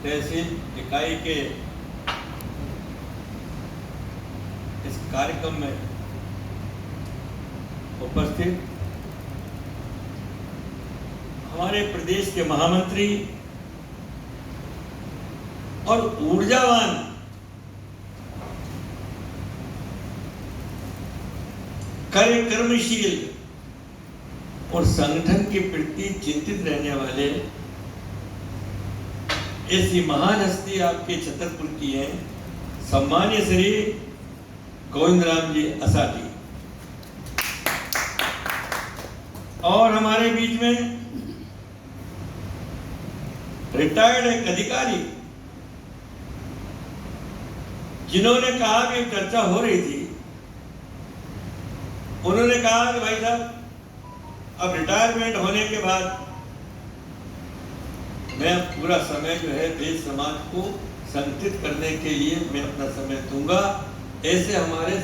तहसील इकाई के इस कार्यक्रम में उपस्थित हमारे प्रदेश के महामंत्री और ऊर्जावान कार्यक्रमशील और संगठन के प्रति चिंतित रहने वाले ऐसी महान हस्ती आपके छतरपुर की है, सम्मानीय श्री गोविंदराम जी असाटी। और हमारे बीच में रिटायर्ड एक अधिकारी जिन्होंने कहा कि चर्चा हो रही थी, उन्होंने कहा कि भाई साहब अब रिटायरमेंट होने के बाद मैं पूरा समय जो है देश समाज को संगठित करने के लिए मैं अपना समय दूंगा। ऐसे हमारे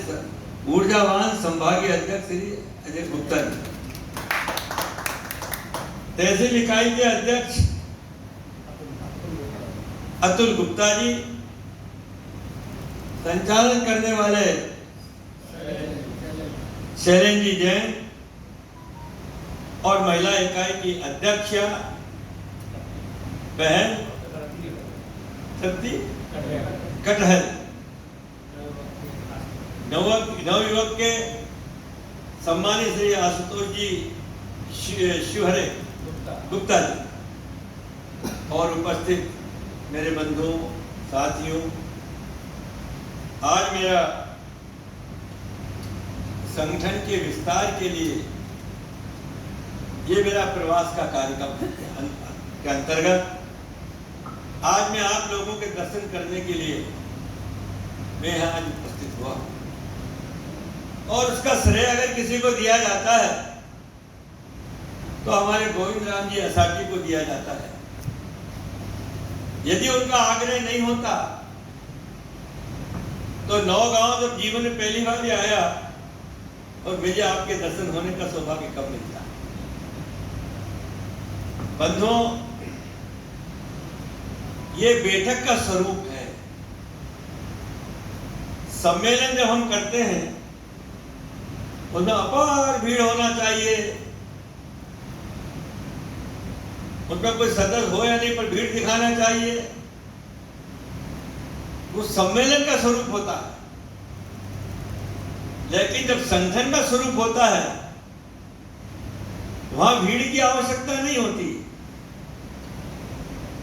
ऊर्जावान संभागीय अध्यक्ष श्री अजय गुप्ता जी, तहसील इकाई के अध्यक्ष अतुल गुप्ता जी, संचालन करने वाले शैलेंद्र जी जैन और महिला इकाई की अध्यक्ष बहन कटहल, नवयुवक के सम्मानित श्री आशुतोष जी शिवहरे गुप्ता जी और उपस्थित मेरे बंधुओं साथियों, आज मेरा संगठन के विस्तार के लिए ये मेरा प्रवास का कार्यक्रम के अंतर्गत आज मैं आप लोगों के दर्शन करने के लिए मैं यहाँ आज उपस्थित हुआ और उसका श्रेय अगर किसी को दिया जाता है तो हमारे गोविंदराम जी असाटी को दिया जाता है। यदि उनका आग्रह नहीं होता तो नौगांव जब जीवन में पहली बार ही आया और मुझे आपके दर्शन होने का सौभाग्य कब मिलता। बंधुओं, ये बैठक का स्वरूप है। सम्मेलन जब हम करते हैं उसमें अपार भीड़ होना चाहिए, उनका कोई सदस्य हो या नहीं पर भीड़ दिखाना चाहिए, वो सम्मेलन का स्वरूप होता है। लेकिन जब संगठन का स्वरूप होता है वहां भीड़ की आवश्यकता नहीं होती,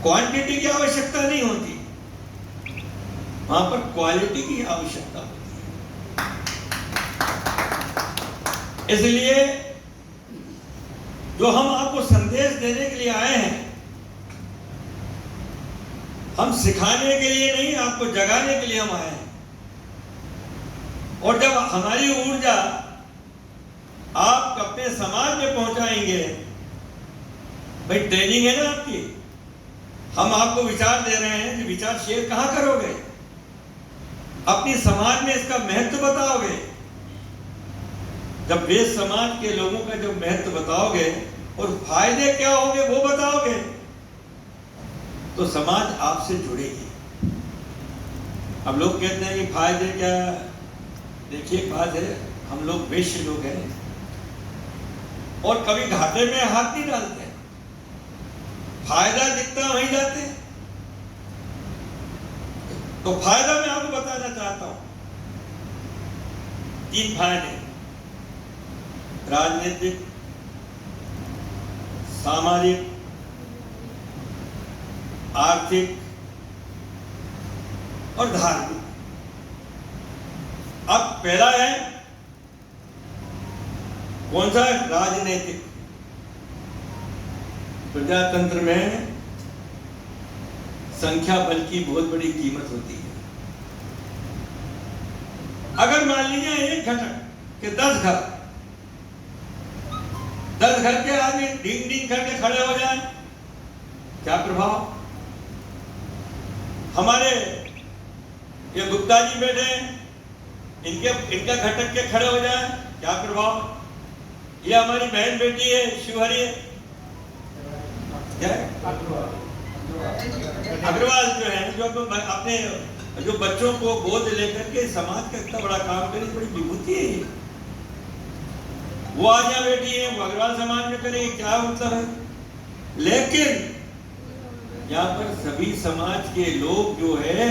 क्वांटिटी की आवश्यकता नहीं होती, वहां पर क्वालिटी की आवश्यकता होती है। इसलिए जो हम आपको संदेश देने के लिए आए हैं, हम सिखाने के लिए नहीं, आपको जगाने के लिए हम आए हैं। और जब हमारी ऊर्जा आप अपने समाज में पहुंचाएंगे, भाई ट्रेनिंग है ना आपकी, हम आपको विचार दे रहे हैं कि विचार शेयर कहां करोगे, अपनी समाज में इसका महत्व बताओगे। जब देश समाज के लोगों का जो महत्व बताओगे और फायदे क्या होंगे वो बताओगे तो समाज आपसे जुड़ेगी। हम लोग कहते हैं कि फायदे क्या, देखिए बात है, हम लोग वैश्य लोग हैं और कभी घाटे में हाथ नहीं डालते, फायदा दिखता वहीं जाते हैं। तो फायदा मैं आपको बताना चाहता हूं, 3 फायदे: राजनीतिक, सामाजिक, आर्थिक और धार्मिक। अब पहला है कौन सा? राजनीतिक। प्रजातंत्र में संख्या बल की बहुत बड़ी कीमत होती है। अगर मान लीजिए एक घटक के 10 घर के आदमी डींग डींग करके खड़े हो जाए, क्या प्रभाव? हमारे ये गुप्ता जी बैठे हैं, इनका घटक के खड़े हो जाए, क्या प्रभाव? ये हमारी बहन बेटी है शिवहरी, क्या अग्रवाल जो है, जो अपने जो बच्चों को गोद लेकर के समाज का इतना बड़ा काम करे, बड़ी विभूति है ये। वो आज यहाँ बैठी है, वो अग्रवाल समाज में करेंगे, क्या मतलब है? लेकिन यहाँ पर सभी समाज के लोग जो है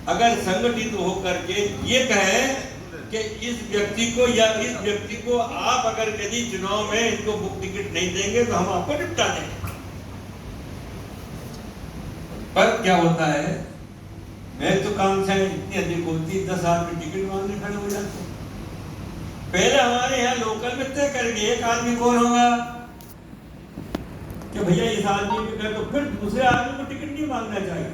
अगर संगठित होकर के ये कहें कि इस व्यक्ति को या इस व्यक्ति को आप अगर यदि चुनाव में इनको मुफ्त टिकट नहीं देंगे तो हम आपको निपटा देंगे। पर क्या होता है, मैं तो काम से इतनी अधिक होती 10 आदमी टिकट मांगने खड़े हो जाते। पहले हमारे यहाँ लोकल में तय करेंगे एक आदमी कौन होगा कि भैया इस आदमी के घर, तो फिर दूसरे आदमी को टिकट नहीं मांगना चाहिए।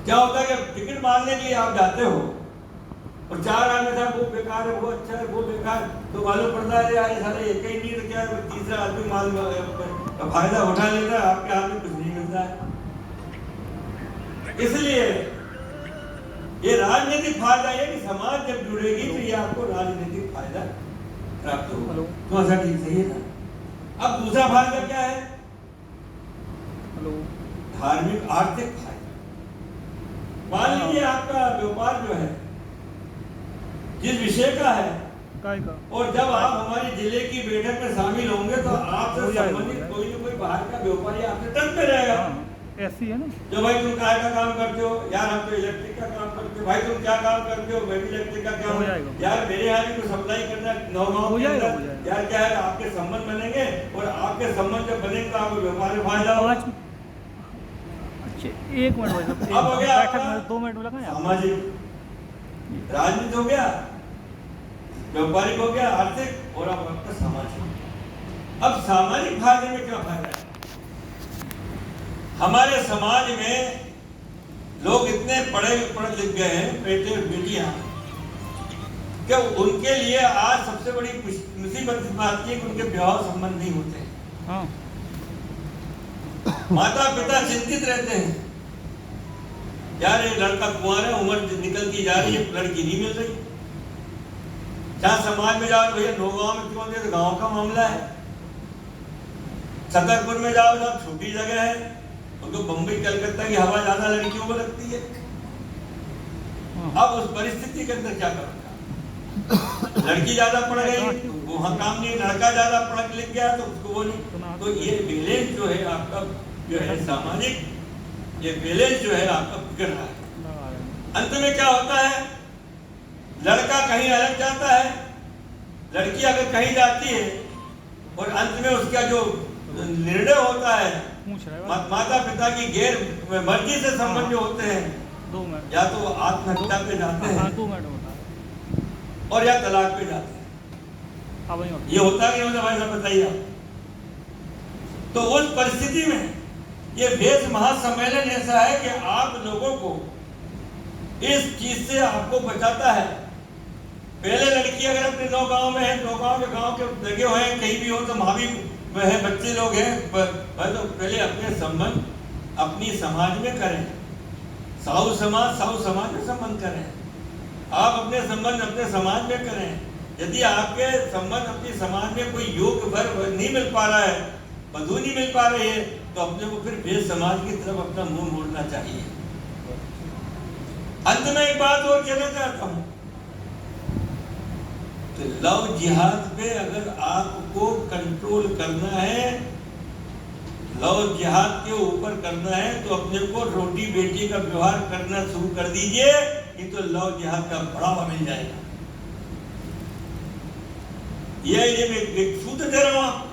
क्या होता है कि टिकट मांगने के लिए आप जाते हो और 4 आदमी था, वो बेकार है, वो अच्छा है, वो बेकार, तो मालूम पड़ता है यार सारे एक ही नहीं, तो क्या तीसरा आदमी माल फायदा उठा लेता है, आपके हाथ में कुछ नहीं मिलता है। इसलिए ये राजनीतिक फायदा है कि समाज जब जुड़ेगी तो ये आपको राजनीतिक फायदा प्राप्त होगा। तो ऐसा ठीक सही है ना। अब दूसरा फायदा क्या है? धार्मिक आर्थिक फायदा। मान लीजिए आपका व्यापार जो है जिस विषय का है, और जब आप हमारे जिले की बैठक में शामिल होंगे तो आपसे संबंधित कोई ना कोई बाहर का व्यापारी आपसे टच में रहेगा। ऐसी है ना, जो भाई तुम काय का काम करते हो? यार हम तो इलेक्ट्रिक का काम करते हो। भाई तुम क्या काम करते हो? मैं भी इलेक्ट्रिक का काम। यार मेरे यहाँ भी कुछ सप्लाई करना नौगांव के अंदर। यार क्या है, आपके संबंध बनेंगे और आपके संबंध जब बनेंगे तो आपको व्यापार में फायदा होगा। अच्छा, 1 मिनट भाई, अब हो गया बैठक में 2 मिनट लगा। सामाजिक राजनीति हो गया, व्यापारिक हो गया, आर्थिक, और अब आपका सामाजिक। अब सामाजिक फायदे में क्या फायदा है? हमारे समाज में लोग इतने पढ़े लिख गए हैं, बेटे और बेटियां, कि उनके लिए आज सबसे बड़ी मुसीबत इस बात की है कि उनके विवाह संबंध नहीं होते। हाँ। माता पिता चिंतित रहते हैं, यार ये लड़का कुंवारा है, उम्र निकलती जा रही है, लड़की नहीं मिल रही। जहाँ समाज में जाओ भैया नौगांव में क्यों दे, तो गांव का मामला है। छतरपुर में जाओ, जब छोटी जगह है, तो बम्बई कलकत्ता की हवा ज्यादा लड़कियों को लगती है। अब उस परिस्थिति के अंदर क्या करूंगा? लड़की ज्यादा पढ़ गई, वहां काम नहीं, लड़का ज्यादा पढ़ लिख गया तो उसको वो नहीं। तो ये बैलेंस जो है आपका जो है सामाजिक, ये बैलेंस जो है आपका बिगड़ रहा है। अंत में क्या होता है, लड़का कहीं अलग जाता है, लड़की अगर कहीं जाती है, और अंत में उसका जो निर्णय होता है, माता पिता की गैर मर्जी से संबंध जो होते हैं, या तो आत्महत्या पे जाते हैं और या तलाक पे जाते हैं। ये होता है कि नहीं होता भाई साहब, बताइए आप। तो उस परिस्थिति में ये वेद महासम्मेलन ऐसा है कि आप लोगों को इस चीज से आपको बचाता है। पहले लड़की अगर अपने नौगांव में है, नौगांव के गांव के लगे हुए हैं, कहीं भी हो तो वहां भी है, बच्चे लोग हैं, तो पहले अपने संबंध अपनी समाज में करें। साहू समाज में संबंध करें। आप अपने संबंध अपने समाज में करें। यदि आपके संबंध अपने समाज में कोई योग्य वर नहीं मिल पा रहा है, वधू नहीं मिल पा रही है, तो अपने को फिर भेद समाज की तरफ अपना मुंह मोड़ना चाहिए। अंत में एक बात और कहना चाहता हूं, तो लव जिहाद पे अगर आपको कंट्रोल करना है, लव जिहाद के ऊपर करना है, तो अपने को रोटी बेटी का व्यवहार करना शुरू कर दीजिए, नहीं तो लव जिहाद का बढ़ावा मिल जाएगा। ये एक सूत्र दे रहा हूं।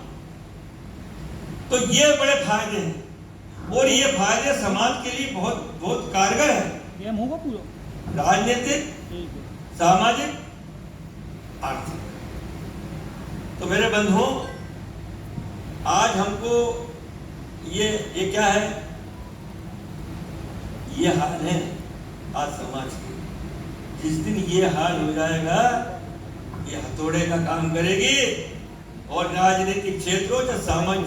तो ये बड़े फायदे हैं, और ये फायदे समाज के लिए बहुत बहुत कारगर है। ये होगा पूरा राजनीतिक, सामाजिक, आर्थिक। तो मेरे बंधुओं, आज हमको ये क्या है, ये हाल है आज समाज के। जिस दिन ये हाल हो जाएगा, ये हथौड़े का काम करेगी, और राजनीतिक क्षेत्रों या सामाजिक